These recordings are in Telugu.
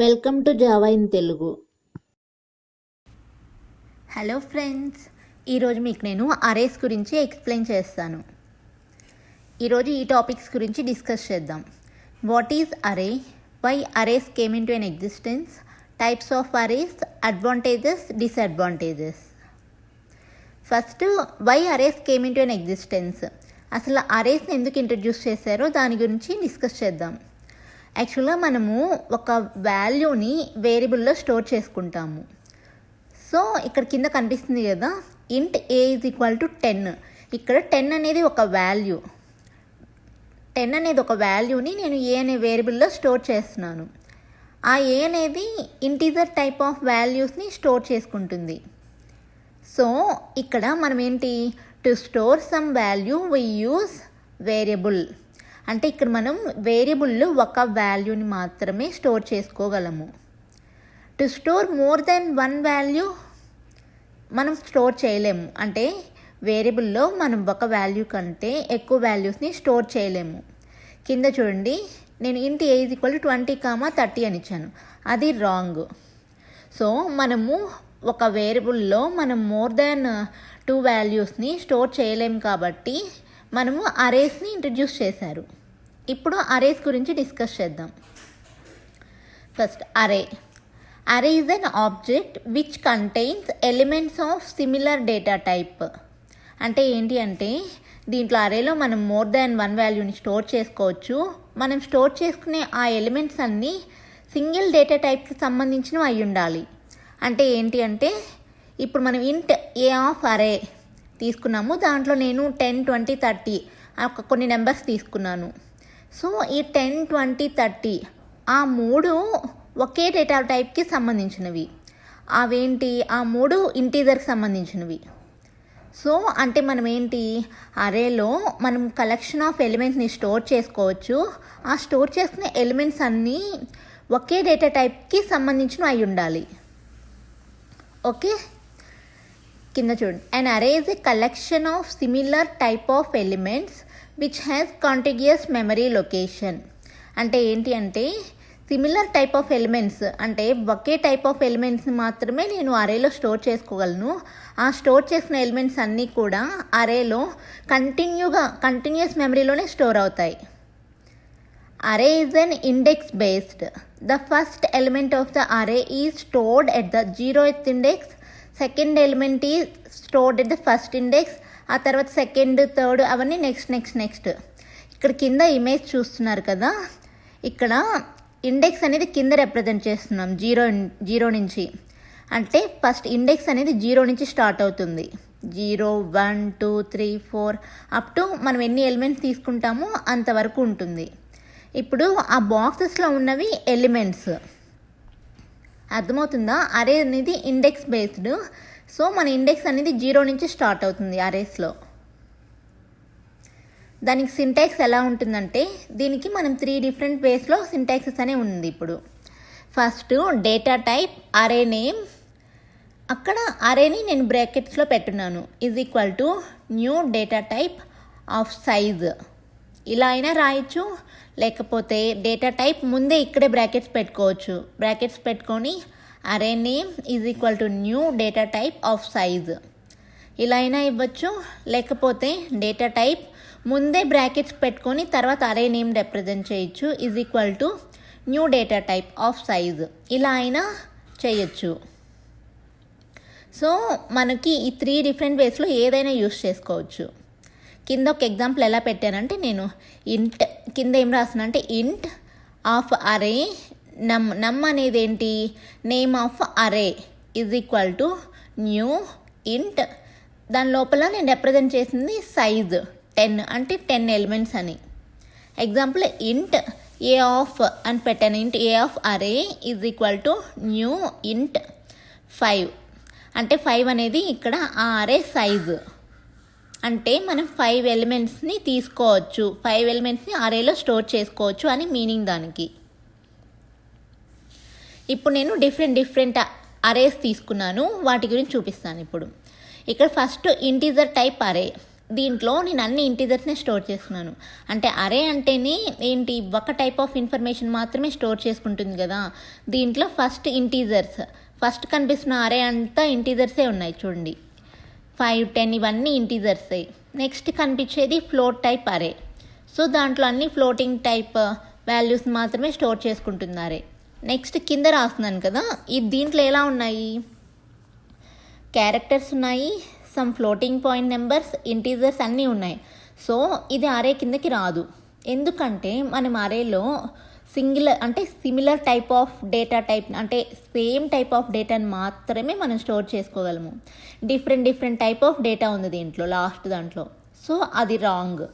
Welcome to Java in Telugu. Hello friends, ఈరోజు మీకు నేను అరేస్ గురించి ఎక్స్ప్లెయిన్ చేస్తాను. ఈరోజు ఈ టాపిక్స్ గురించి డిస్కస్ చేద్దాం. What is array, why arrays came into an existence, types of arrays, advantages, disadvantages. First, why arrays came into an existence. అసలు అరేస్ని ఎందుకు ఇంట్రడ్యూస్ చేశారో దాని గురించి డిస్కస్ చేద్దాం. యాక్చువల్గా మనము ఒక వాల్యూని వేరియబుల్లో స్టోర్ చేసుకుంటాము. సో ఇక్కడ కింద కనిపిస్తుంది కదా, ఇంట్ ఏ ఈజ్ ఈక్వల్ టు 10. ఇక్కడ 10 అనేది ఒక వాల్యూ. 10 అనేది ఒక వాల్యూని నేను ఏ అనే వేరియబుల్లో స్టోర్ చేస్తున్నాను. ఆ ఏ అనేది ఇంటీజర్ టైప్ ఆఫ్ వాల్యూస్ని స్టోర్ చేసుకుంటుంది. సో ఇక్కడ మనం ఏంటి, to store some value we use variable. అంటే ఇక్కడ మనం వేరియబుల్లో ఒక వాల్యూని మాత్రమే స్టోర్ చేసుకోగలము. To store more than one value మనం స్టోర్ చేయలేము. అంటే వేరియబుల్లో మనం ఒక వాల్యూ కంటే ఎక్కువ వాల్యూస్ని స్టోర్ చేయలేము. కింద చూడండి, నేను ఇంట్ ఏ ఈజ్ ఈక్వల్ టు 20, 30 అని ఇచ్చాను. అది రాంగ్. సో మనము ఒక వేరియబుల్లో మనం మోర్ దెన్ 2 వాల్యూస్ని స్టోర్ చేయలేము కాబట్టి మనము అరేస్ని ఇంట్రడ్యూస్ చేశారు. ఇప్పుడు అరేస్ గురించి డిస్కస్ చేద్దాం. ఫస్ట్, అరే is an object which contains elements of similar data type. అంటే ఏంటి అంటే, దీంట్లో అరేలో మనం మోర్ దాన్ వన్ వాల్యూని స్టోర్ చేసుకోవచ్చు. మనం స్టోర్ చేసుకునే ఆ ఎలిమెంట్స్ అన్నీ సింగిల్ డేటా టైప్కి సంబంధించినవి అయి ఉండాలి. అంటే ఏంటి అంటే, ఇప్పుడు మనం ఇంట్ ఏ ఆఫ్ అరే తీసుకున్నాము. దాంట్లో నేను 10, 20, 30 కొన్ని నెంబర్స్ తీసుకున్నాను. సో ఈ 10, 20, 30 ఆ మూడు ఒకే డేటా టైప్కి సంబంధించినవి. అవేంటి, ఆ మూడు ఇంటీజర్కి సంబంధించినవి. సో అంటే మనం ఏంటి, అరేలో మనం కలెక్షన్ ఆఫ్ ఎలిమెంట్స్ని స్టోర్ చేసుకోవచ్చు. ఆ స్టోర్ చేసుకునే ఎలిమెంట్స్ అన్నీ ఒకే డేటా టైప్కి సంబంధించినవి అయి ఉండాలి. ఓకే, కింద చూడండి, an array is a collection of similar type of elements which has contiguous memory location. అంటే ఏంటి అంటే, సిమిలర్ టైప్ ఆఫ్ ఎలిమెంట్స్ అంటే ఒకే టైప్ ఆఫ్ ఎలిమెంట్స్ని మాత్రమే నేను అరేలో స్టోర్ చేసుకోగలను. ఆ స్టోర్ చేసిన ఎలిమెంట్స్ అన్నీ కూడా అరేలో కంటిన్యూస్ మెమరీలోనే స్టోర్ అవుతాయి. Array is an index based. The first element of the array is stored at the 0th index. Second element is stored at the first index. ఆ తర్వాత సెకండ్, థర్డ్ అవన్నీ నెక్స్ట్. ఇక్కడ కింద ఇమేజ్ చూస్తున్నారు కదా, ఇక్కడ ఇండెక్స్ అనేది కింద రిప్రజెంట్ చేస్తున్నాం. జీరో నుంచి. అంటే ఫస్ట్ ఇండెక్స్ అనేది 0 నుంచి స్టార్ట్ అవుతుంది. 0, 1, 2, 3, 4 అప్ టు మనం ఎన్ని ఎలిమెంట్స్ తీసుకుంటామో అంతవరకు ఉంటుంది. ఇప్పుడు ఆ బాక్సెస్లో ఉన్నవి ఎలిమెంట్స్. అర్థమవుతుందా? అరే అనేది ఇండెక్స్ బేస్డ్. సో మన ఇండెక్స్ అనేది 0 నుంచి స్టార్ట్ అవుతుంది అరేస్లో. దానికి సింటాక్స్ ఎలా ఉంటుందంటే, దీనికి మనం 3 డిఫరెంట్ వేస్లో సింటాక్సెస్ అనే ఉంది. ఇప్పుడు ఫస్ట్, డేటా టైప్ అరే నేమ్. అక్కడ అరేని నేను బ్రాకెట్స్లో పెట్టున్నాను. Is equal to new data type of size. ఇలా అయినా రాయొచ్చు, లేకపోతే డేటా టైప్ ముందే ఇక్కడే బ్రాకెట్స్ పెట్టుకోవచ్చు. బ్రాకెట్స్ పెట్టుకొని అరే name is equal to new data type of size ఇలా అయినా ఇవ్వచ్చు. లేకపోతే డేటా టైప్ ముందే బ్రాకెట్స్ పెట్టుకొని తర్వాత అరే నేమ్ రిప్రజెంట్ చేయొచ్చు. Is equal to new data type of size ఇలా అయినా చేయొచ్చు. సో మనకి ఈ 3 డిఫరెంట్ వేస్లో ఏదైనా యూస్ చేసుకోవచ్చు. కింద ఒక ఎగ్జాంపుల్ ఎలా పెట్టానంటే, నేను ఇంట్ కింద ఏం రాసిన అంటే, ఇంట్ ఆఫ్ అరే నమ్ అనేది ఏంటి, నేమ్ ఆఫ్ అరే ఈజ్ ఈక్వల్ టు న్యూ ఇంట్. దాని లోపల నేను రిప్రజెంట్ చేసింది సైజ్ 10 అంటే 10 ఎలిమెంట్స్ అని. ఎగ్జాంపుల్, ఇంట్ ఏ ఆఫ్ అని పెట్టాను. ఇంట్ ఏ ఆఫ్ అరే ఈజ్ ఈక్వల్ టు న్యూ ఇంట్ 5 అంటే 5 అనేది ఇక్కడ ఆ అరే సైజు. అంటే మనం 5 ఎలిమెంట్స్ని తీసుకోవచ్చు, 5 ఎలిమెంట్స్ని అరేలో స్టోర్ చేసుకోవచ్చు అని మీనింగ్ దానికి. ఇప్పుడు నేను డిఫరెంట్ అరేస్ తీసుకున్నాను, వాటి గురించి చూపిస్తాను ఇప్పుడు. ఇక్కడ ఫస్ట్ ఇంటీజర్ టైప్ అరే. దీంట్లో నేను అన్ని ఇంటీజర్స్ని స్టోర్ చేస్తున్నాను. అంటే అరే అంటేనే ఏంటి, ఒక టైప్ ఆఫ్ ఇన్ఫర్మేషన్ మాత్రమే స్టోర్ చేసుకుంటుంది కదా. దీంట్లో ఫస్ట్ ఇంటీజర్స్, ఫస్ట్ కనిపిస్తున్న అరే అంతా ఇంటీజర్సే ఉన్నాయి చూడండి. 5, 10 ఇవన్నీ ఇంటీజర్సే. నెక్స్ట్ కనిపించేది ఫ్లోట్ టైప్ అరే. సో దాంట్లో అన్ని ఫ్లోటింగ్ టైప్ వాల్యూస్ మాత్రమే స్టోర్ చేసుకుంటుంది అరే. నెక్స్ట్ కింద రాస్తున్నాను కదా, దీంట్లో ఎలా ఉన్నాయి, క్యారెక్టర్స్ ఉన్నాయి, some floating point numbers, integers అన్నీ ఉన్నాయి. సో ఇది అరే కిందకి రాదు. ఎందుకంటే మనం అరేలో similar type of data type, అంటే సేమ్ టైప్ ఆఫ్ డేటాని మాత్రమే మనం స్టోర్ చేసుకోగలము. డిఫరెంట్ టైప్ ఆఫ్ డేటా ఉంది దీంట్లో లాస్ట్ దాంట్లో. సో అది రాంగ్.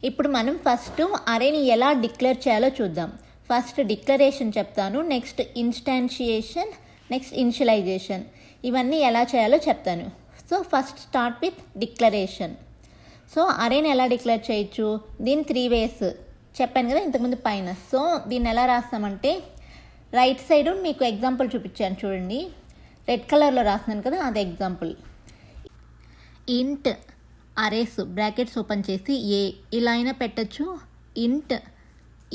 ఇప్పుడు మనం ఫస్ట్ అరేని ఎలా డిక్లేర్ చేయాలో చూద్దాం. ఫస్ట్ డిక్లరేషన్ చెప్తాను, నెక్స్ట్ ఇన్స్టాన్షియేషన్, నెక్స్ట్ ఇనిషియలైజేషన్, ఇవన్నీ ఎలా చేయాలో చెప్తాను. So first start with declaration. So అరేని ఎలా డిక్లేర్ చేయొచ్చు, దీని 3 ways చెప్పాను కదా ఇంతకుముందు పైన. సో దీన్ని ఎలా రాస్తామంటే, రైట్ సైడ్ మీకు ఎగ్జాంపుల్ చూపించాను చూడండి, రెడ్ కలర్లో రాస్తున్నాను కదా, అది ఎగ్జాంపుల్. ఇంట్ అరేస్ బ్రాకెట్స్ ఓపెన్ చేసి ఏ ఇలా అయినా పెట్టచ్చు, ఇంట్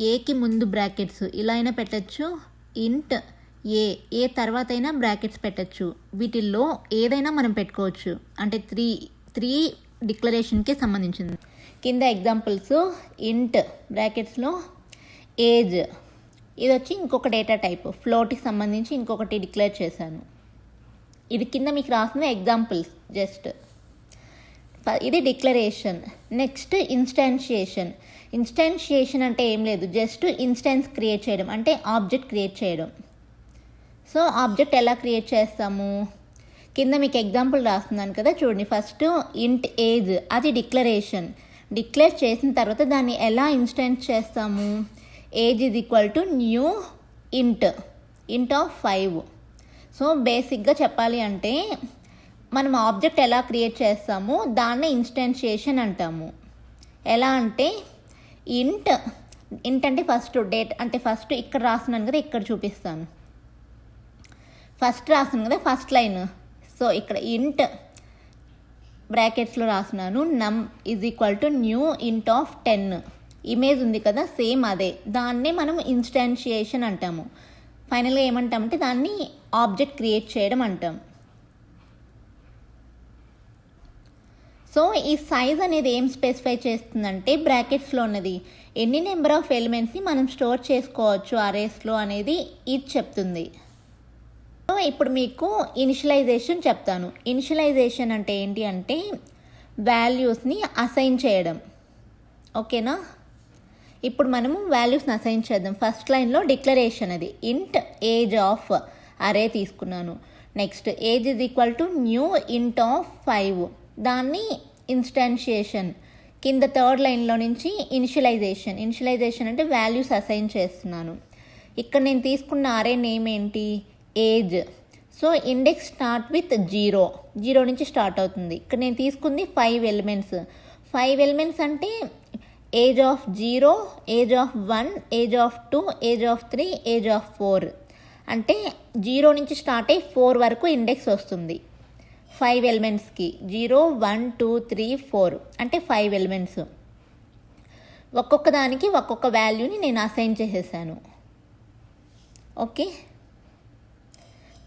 ఏకి ముందు బ్రాకెట్స్ ఇలా అయినా పెట్టచ్చు, ఇంట్ ఏ తర్వాత అయినా బ్రాకెట్స్ పెట్టచ్చు. వీటిల్లో ఏదైనా మనం పెట్టుకోవచ్చు. అంటే త్రీ డిక్లరేషన్కి సంబంధించింది. కింద ఎగ్జాంపుల్స్, ఇంట్ బ్రాకెట్స్లో ఏజ్, ఇది వచ్చి ఇంకొక డేటా టైప్, ఫ్లోట్కి సంబంధించి ఇంకొకటి డిక్లేర్ చేశాను. ఇది కింద మీకు రాసిన ఎగ్జాంపుల్స్ జస్ట్. ఇది డిక్లరేషన్. నెక్స్ట్ ఇన్స్టాన్షియేషన్. ఇన్స్టాన్షియేషన్ అంటే ఏం లేదు, జస్ట్ ఇన్స్టాన్స్ క్రియేట్ చేయడం, అంటే ఆబ్జెక్ట్ క్రియేట్ చేయడం. సో ఆబ్జెక్ట్ ఎలా క్రియేట్ చేస్తాము, కింద మీకు ఎగ్జాంపుల్ రాస్తున్నాను కదా చూడండి. ఫస్ట్ ఇంట్ ఏజ్, అది డిక్లరేషన్. డిక్లేర్ చేసిన తర్వాత దాన్ని ఎలా ఇన్స్టాన్స్ చేస్తాము, age is equal to new ఇంట్ ఆఫ్ 5. సో బేసిక్గా చెప్పాలి అంటే మనం ఆబ్జెక్ట్ ఎలా క్రియేట్ చేస్తాము దాన్ని ఇన్స్టాన్షియేషన్ అంటాము. ఎలా అంటే ఇంట్ అంటే ఫస్ట్ డేట్, అంటే ఫస్ట్ ఇక్కడ రాస్తున్నాను కదా, ఇక్కడ చూపిస్తాను. ఫస్ట్ రాస్తున్నాను కదా ఫస్ట్ లైన్. సో ఇక్కడ ఇంట్ బ్రాకెట్స్లో రాస్తున్నాను, నమ్ ఈజ్ ఈక్వల్ టు న్యూ ఇంట్ ఆఫ్ 10. ఇమేజ్ ఉంది కదా సేమ్ అదే, దాన్నే మనం ఇన్స్టాన్షియేషన్ అంటాము. ఫైనల్గా ఏమంటామంటే దాన్ని ఆబ్జెక్ట్ క్రియేట్ చేయడం అంటాం. సో ఈ సైజ్ అనేది ఏం స్పెసిఫై చేస్తుందంటే, బ్రాకెట్స్లో ఉన్నది ఎన్ని నెంబర్ ఆఫ్ ఎలిమెంట్స్ని మనం స్టోర్ చేసుకోవచ్చు అరేస్లో అనేది ఇది చెప్తుంది. సో ఇప్పుడు మీకు ఇనిషియలైజేషన్ చెప్తాను. ఇనిషియలైజేషన్ అంటే ఏంటి అంటే వాల్యూస్ని అసైన్ చేయడం. ఓకేనా, ఇప్పుడు మనము వాల్యూస్ని అసైన్ చేద్దాం. ఫస్ట్ లైన్లో డిక్లరేషన్, అది ఇంట్ ఏజ్ ఆఫ్ అరే తీసుకున్నాను. Next age is equal to new ఇంట్ ఆఫ్ 5, దాన్ని ఇన్స్టాన్షియేషన్. కింద థర్డ్ లైన్లో నుంచి ఇనిషియలైజేషన్ అంటే వాల్యూస్ అసైన్ చేస్తున్నాను. ఇక్కడ నేను తీసుకున్న అరే నేమ్ ఏంటి, age. So index start with 0 నుంచి స్టార్ట్ అవుతుంది. ఇక్కడ నేను తీసుకుంది 5 ఎలిమెంట్స్. 5 ఎలిమెంట్స్ అంటే age of 0, age of 1, age of 2, age of 3, age of 4. అంటే 0 నుంచి స్టార్ట్ అయ్యి 4 వరకు ఇండెక్స్ వస్తుంది 5 ఎలిమెంట్స్కి. 0, 1, 2, 3, 4 అంటే 5 ఎలిమెంట్స్. ఒక్కొక్క దానికి ఒక్కొక్క వాల్యూని నేను అసైన్ చేసేసాను. ఓకే,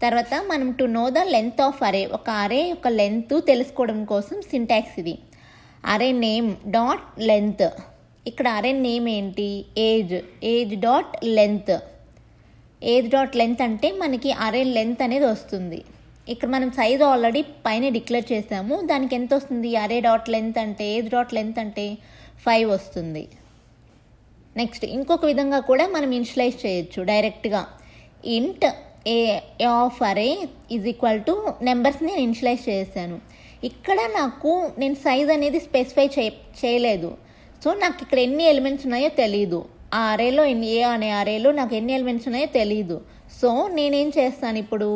తర్వాత మనం to know the length of అరే, ఒక అరే యొక్క లెంత్ తెలుసుకోవడం కోసం సింటాక్స్ ఇది. అరే నేమ్ డాట్ లెంత్. ఇక్కడ అరే నేమ్ ఏంటి, age dot length. Age dot length అంటే మనకి అరే లెంత్ అనేది వస్తుంది. ఇక్కడ మనం సైజ్ ఆల్రెడీ పైన డిక్లేర్ చేసాము, దానికి ఎంత వస్తుంది, అరే డాట్ లెంత్ అంటే ఏజ్ డాట్ లెంత్ అంటే 5 వస్తుంది. నెక్స్ట్ ఇంకొక విధంగా కూడా మనం ఇనిషియలైజ్ చేయొచ్చు డైరెక్ట్గా. ఇంట్ ఏ ఆఫ్ అరే ఈజ్ ఈక్వల్ టు నెంబర్స్ నేను ఇనిషియలైజ్ చేశాను. ఇక్కడ నేను సైజ్ అనేది స్పెసిఫై చేయలేదు. సో నాకు ఇక్కడ ఎన్ని ఎలిమెంట్స్ ఉన్నాయో తెలీదు. ఆ అరేలో అనే అరేలో నాకు ఎన్ని ఎలిమెంట్స్ ఉన్నాయో తెలీదు. సో నేనేం చేస్తాను, ఇప్పుడు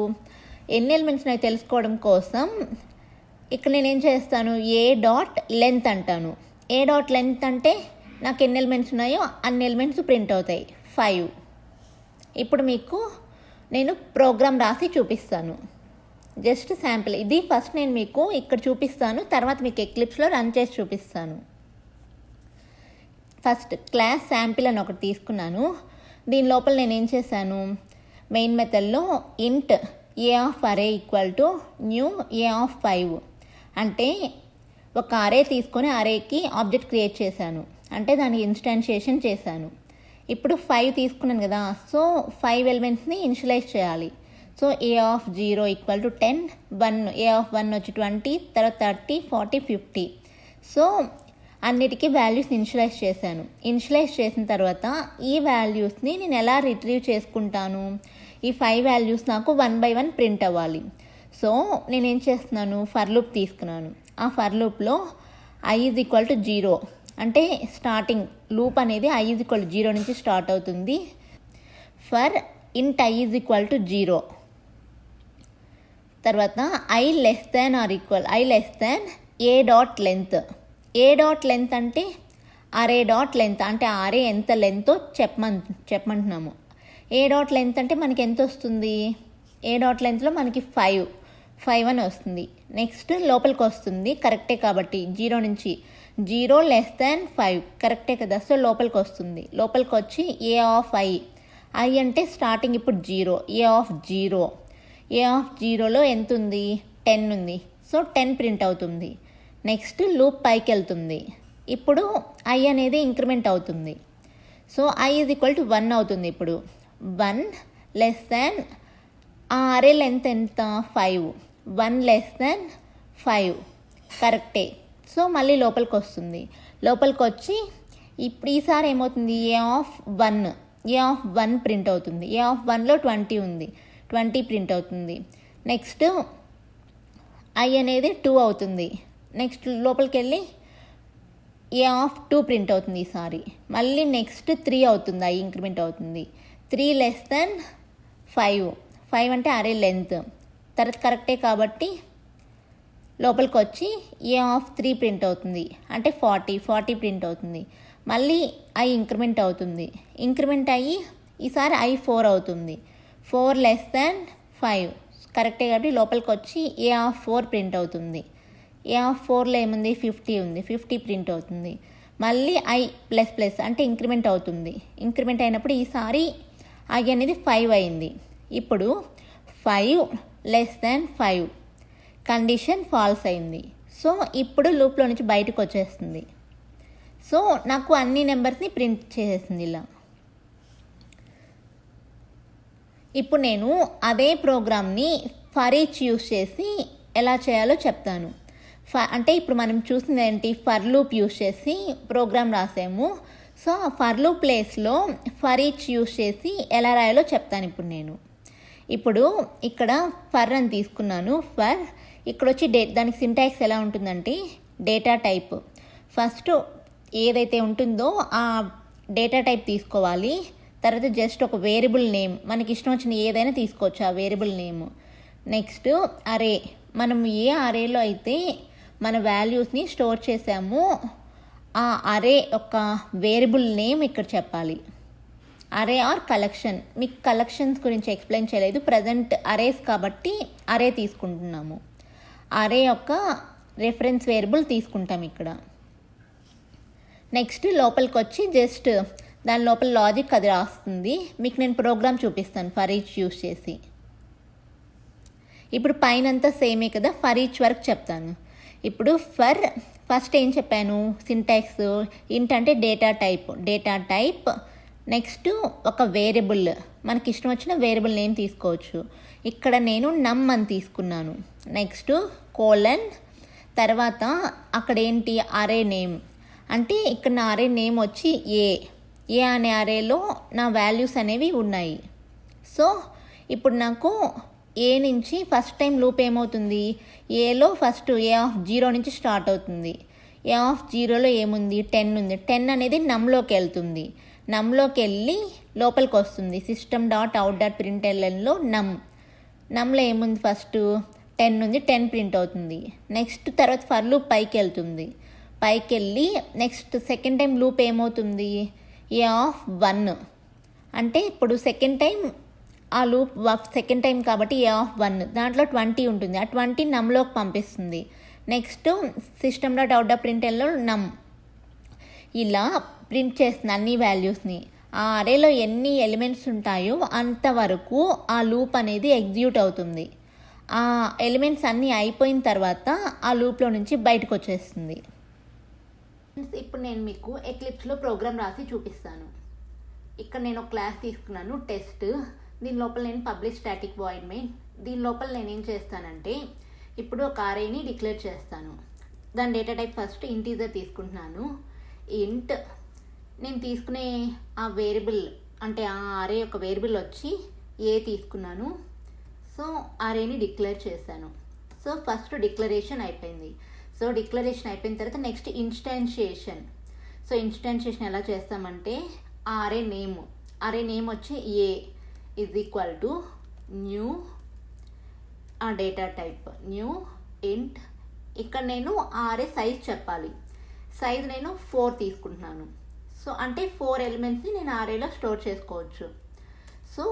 ఎన్ని ఎలిమెంట్స్ ఉన్నాయో తెలుసుకోవడం కోసం ఇక్కడ నేనేం చేస్తాను, ఏ డాట్ లెంత్ అంటాను. ఏ డాట్ లెంత్ అంటే నాకు ఎన్ని ఎలిమెంట్స్ ఉన్నాయో అన్ని ఎలిమెంట్స్ ప్రింట్ అవుతాయి 5. ఇప్పుడు మీకు నేను ప్రోగ్రామ్ రాసి చూపిస్తాను. Just sample. ఇది ఫస్ట్ నేను మీకు ఇక్కడ చూపిస్తాను, తర్వాత మీకు ఎక్లిప్స్లో రన్ చేసి చూపిస్తాను. ఫస్ట్ క్లాస్ శాంపిల్ అని ఒకటి తీసుకున్నాను. దీని లోపల నేను ఏం చేశాను, మెయిన్ మెథడ్లో ఇంట్ ఏ ఆఫ్ అరే equal to new A of 5 అంటే ఒక అరే తీసుకొని అరేకి ఆబ్జెక్ట్ క్రియేట్ చేశాను, అంటే దాన్ని ఇన్స్టాన్షియేషన్ చేశాను. ఇప్పుడు 5 తీసుకున్నాను కదా, సో 5 ఎలిమెంట్స్ని ఇనిషియలైజ్ చేయాలి. So A of 0 equal to 10, 1 A of 1 వచ్చి 20, తర్వాత 30, 40, 50. సో అన్నిటికీ వాల్యూస్ ఇనిషియలైజ్ చేశాను. ఇనిషియలైజ్ చేసిన తర్వాత ఈ వాల్యూస్ని నేను ఎలా రిట్రీవ్ చేసుకుంటాను, ఈ 5 వాల్యూస్ నాకు 1 by 1 ప్రింట్ అవ్వాలి. సో నేనేం చేస్తున్నాను, ఫర్ లూప్ తీసుకున్నాను. ఆ ఫర్ లూప్లో i ఈజ్ ఈక్వల్ టు 0 అంటే స్టార్టింగ్ లూప్ అనేది i ఈజ్ ఈక్వల్ టు 0 నుంచి స్టార్ట్ అవుతుంది. ఫర్ ఇంట్ i ఈజ్ ఈక్వల్ టు 0, తర్వాత i less than or equal i less than A dot length. A dot length అంటే అరే డాట్ లెంత్, అంటే అరే ఎంత లెంతో చెప్పమంటున్నాము. ఏ డాట్ లెంత్ అంటే మనకి ఎంత వస్తుంది, ఏ డాట్ లెంత్లో మనకి 5 అని వస్తుంది. నెక్స్ట్ లోపలికి వస్తుంది, కరెక్టే కాబట్టి 0 నుంచి 0 లెస్ దాన్ 5 కరెక్టే కదా, సో లోపలికి వస్తుంది. లోపలికి వచ్చి ఏ ఆఫ్ i అంటే స్టార్టింగ్ ఇప్పుడు 0, ఏ ఆఫ్ 0, ఏ ఆఫ్ 0లో ఎంత ఉంది, 10 ఉంది, సో 10 ప్రింట్ అవుతుంది. నెక్స్ట్ లూప్ పైకి వెళ్తుంది. ఇప్పుడు i అనేది ఇంక్రిమెంట్ అవుతుంది. So i is equal to 1 అవుతుంది. ఇప్పుడు 1 లెస్ దాన్ ఆ అరే లెంత్ ఎంత 5, 1 లెస్ దాన్ 5 కరెక్టే, సో మళ్ళీ లోపలికి వస్తుంది. లోపలికి వచ్చి ఇప్పుడు ఈసారి ఏమవుతుంది, ఏ ఆఫ్ 1 ప్రింట్ అవుతుంది. ఏ ఆఫ్ 1లో 20 ఉంది, 20 ప్రింట్ అవుతుంది. నెక్స్ట్ i అనేది 2 అవుతుంది. నెక్స్ట్ లోపలికి వెళ్ళి ఏ ఆఫ్ 2 ప్రింట్ అవుతుంది ఈసారి. మళ్ళీ నెక్స్ట్ 3 అవుతుంది, i ఇంక్రిమెంట్ అవుతుంది. 3 లెస్ దాన్ 5 అంటే అరే లెంత్, తర్వాత కరెక్టే కాబట్టి లోపలికి వచ్చి ఏ ఆఫ్ 3 ప్రింట్ అవుతుంది, అంటే 40 ప్రింట్ అవుతుంది. మళ్ళీ i ఇంక్రిమెంట్ అవుతుంది. ఇంక్రిమెంట్ అయ్యి ఈసారి i 4 అవుతుంది. 4 లెస్ దాన్ 5 కరెక్టే కాబట్టి లోపలికి వచ్చి ఏ ఆఫ్ 4 ప్రింట్ అవుతుంది. ఏ ఆఫ్ 4లో ఏముంది, 50 ఉంది, 50 ప్రింట్ అవుతుంది. మళ్ళీ i ప్లస్ ప్లస్ అంటే ఇంక్రిమెంట్ అవుతుంది. ఇంక్రిమెంట్ అయినప్పుడు ఈసారి i అనేది 5 అయింది. ఇప్పుడు 5 లెస్ దాన్ 5 కండిషన్ ఫాల్స్ అయింది. సో ఇప్పుడు లూప్లో నుంచి బయటకు వచ్చేస్తుంది. సో నాకు అన్ని నెంబర్స్ని ప్రింట్ చేసేసింది ఇలా. ఇప్పుడు నేను అదే ప్రోగ్రామ్ని ఫర్ ఈచ్ యూస్ చేసి ఎలా చేయాలో చెప్తాను. అంటే ఇప్పుడు మనం చూసింది ఏంటి, ఫర్ లూప్ యూస్ చేసి ప్రోగ్రామ్ రాసాము. సో ఫర్ లూప్ ప్లేస్లో ఫర్ ఈచ్ యూస్ చేసి ఎలా రాయాలో చెప్తాను ఇప్పుడు నేను. ఇప్పుడు ఇక్కడ ఫర్ అని తీసుకున్నాను. ఫర్ ఇక్కడ వచ్చి దానికి సింటాక్స్ ఎలా ఉంటుందంటే డేటా టైప్. ఫస్ట్ ఏదైతే ఉంటుందో ఆ డేటా టైప్ తీసుకోవాలి. తర్వాత జస్ట్ ఒక వేరియబుల్ నేమ్, మనకి ఇష్టం వచ్చిన ఏదైనా తీసుకోవచ్చు ఆ వేరియబుల్ నేమ్. నెక్స్ట్ అరే, మనం ఏ అరేలో అయితే మన వాల్యూస్ని స్టోర్ చేసామో ఆ అరే యొక్క వేరియబుల్ నేమ్ ఇక్కడ చెప్పాలి. అరే ఆర్ కలెక్షన్, మీకు కలెక్షన్స్ గురించి ఎక్స్ప్లెయిన్ చేయలేదు, ప్రజెంట్ అరేస్ కాబట్టి అరే తీసుకుంటున్నాము. అరే యొక్క రెఫరెన్స్ వేరియబుల్ తీసుకుంటాం ఇక్కడ. నెక్స్ట్ లోపలికి వచ్చి జస్ట్ దాని లోపల లాజిక్ అది రాస్తుంది. మీకు నేను ప్రోగ్రామ్ చూపిస్తాను ఫర్ ఈచ్ యూస్ చేసి. ఇప్పుడు పైన అంతా సేమే కదా, ఫర్ ఈచ్ వరకు చెప్తాను. ఇప్పుడు ఫస్ట్ ఏం చెప్పాను, సింటాక్స్ ఇంట్ అంటే డేటా టైప్. నెక్స్ట్ ఒక వేరియబుల్, మనకి ఇష్టం వచ్చిన వేరియబుల్ నేమ్ తీసుకోవచ్చు. ఇక్కడ నేను నమ్ అని తీసుకున్నాను. నెక్స్ట్ కోలన్, తర్వాత అక్కడ ఏంటి అరే నేమ్, అంటే ఇక్కడ నా అరే నేమ్ వచ్చి ఏ అనే అరేలో నా వాల్యూస్ అనేవి ఉన్నాయి. సో ఇప్పుడు నాకు ఏ నుంచి ఫస్ట్ టైం లూప్ ఏమవుతుంది, ఏలో ఫస్ట్ ఏ ఆఫ్ 0 నుంచి స్టార్ట్ అవుతుంది. ఏ ఆఫ్ 0లో ఏముంది, 10 ఉంది. 10 అనేది నమ్లోకి వెళ్తుంది. నమ్లోకి వెళ్ళి లోపలికి వస్తుంది. system.out.printlnలో నమ్లో ఏముంది, ఫస్ట్ 10 ఉంది, 10 ప్రింట్ అవుతుంది. నెక్స్ట్ తర్వాత ఫర్ లూప్ పైకి వెళ్తుంది. పైకి వెళ్ళి నెక్స్ట్ సెకండ్ టైం లూప్ ఏమవుతుంది, ఏ ఆఫ్ 1 అంటే ఇప్పుడు సెకండ్ టైం ఆ లూప్ సెకండ్ టైం కాబట్టి a(1) దాంట్లో 20 ఉంటుంది. ఆ 20 నమ్లోకి పంపిస్తుంది. నెక్స్ట్ system.out.printlnలో నమ్ ఇలా ప్రింట్ చేస్తుంది అన్ని వాల్యూస్ని. ఆ అరేలో ఎన్ని ఎలిమెంట్స్ ఉంటాయో అంతవరకు ఆ లూప్ అనేది ఎగ్జిక్యూట్ అవుతుంది. ఆ ఎలిమెంట్స్ అన్నీ అయిపోయిన తర్వాత ఆ లూప్లో నుంచి బయటకు వచ్చేస్తుంది. ఇప్పుడు నేను మీకు ఎక్లిప్స్లో ప్రోగ్రామ్ రాసి చూపిస్తాను. ఇక్కడ నేను ఒక క్లాస్ తీసుకున్నాను టెస్ట్. దీని లోపల నేను పబ్లిక్ స్టాటిక్ వాయిడ్ మెయిన్. దీని లోపల నేను ఏం చేస్తానంటే ఇప్పుడు ఒక అరేని డిక్లేర్ చేస్తాను. దాని డేటా టైప్ ఫస్ట్ ఇంటీజర్ తీసుకుంటున్నాను. ఇంట్ నేను తీసుకునే ఆ వేరియబుల్ అంటే ఆ అరే యొక్క వేరియబుల్ వచ్చి ఏ తీసుకున్నాను. సో అరేని డిక్లేర్ చేశాను. సో ఫస్ట్ డిక్లరేషన్ అయిపోయింది. సో డిక్లరేషన్ అయిపోయిన తర్వాత నెక్స్ట్ ఇన్స్టాన్షియేషన్. సో ఇన్స్టాన్షియేషన్ ఎలా చేస్తామంటే ఆ అరే నేమ్ వచ్చి ఏ ఈజ్ ఈక్వల్ టు న్యూ ఆ డేటా టైప్ న్యూ ఇంట్. ఇక్కడ నేను ఆ అరే సైజ్ చెప్పాలి. సైజ్ నేను 4 తీసుకుంటున్నాను. సో అంటే 4 ఎలిమెంట్స్ని నేను అరేలో స్టోర్ చేసుకోవచ్చు. సో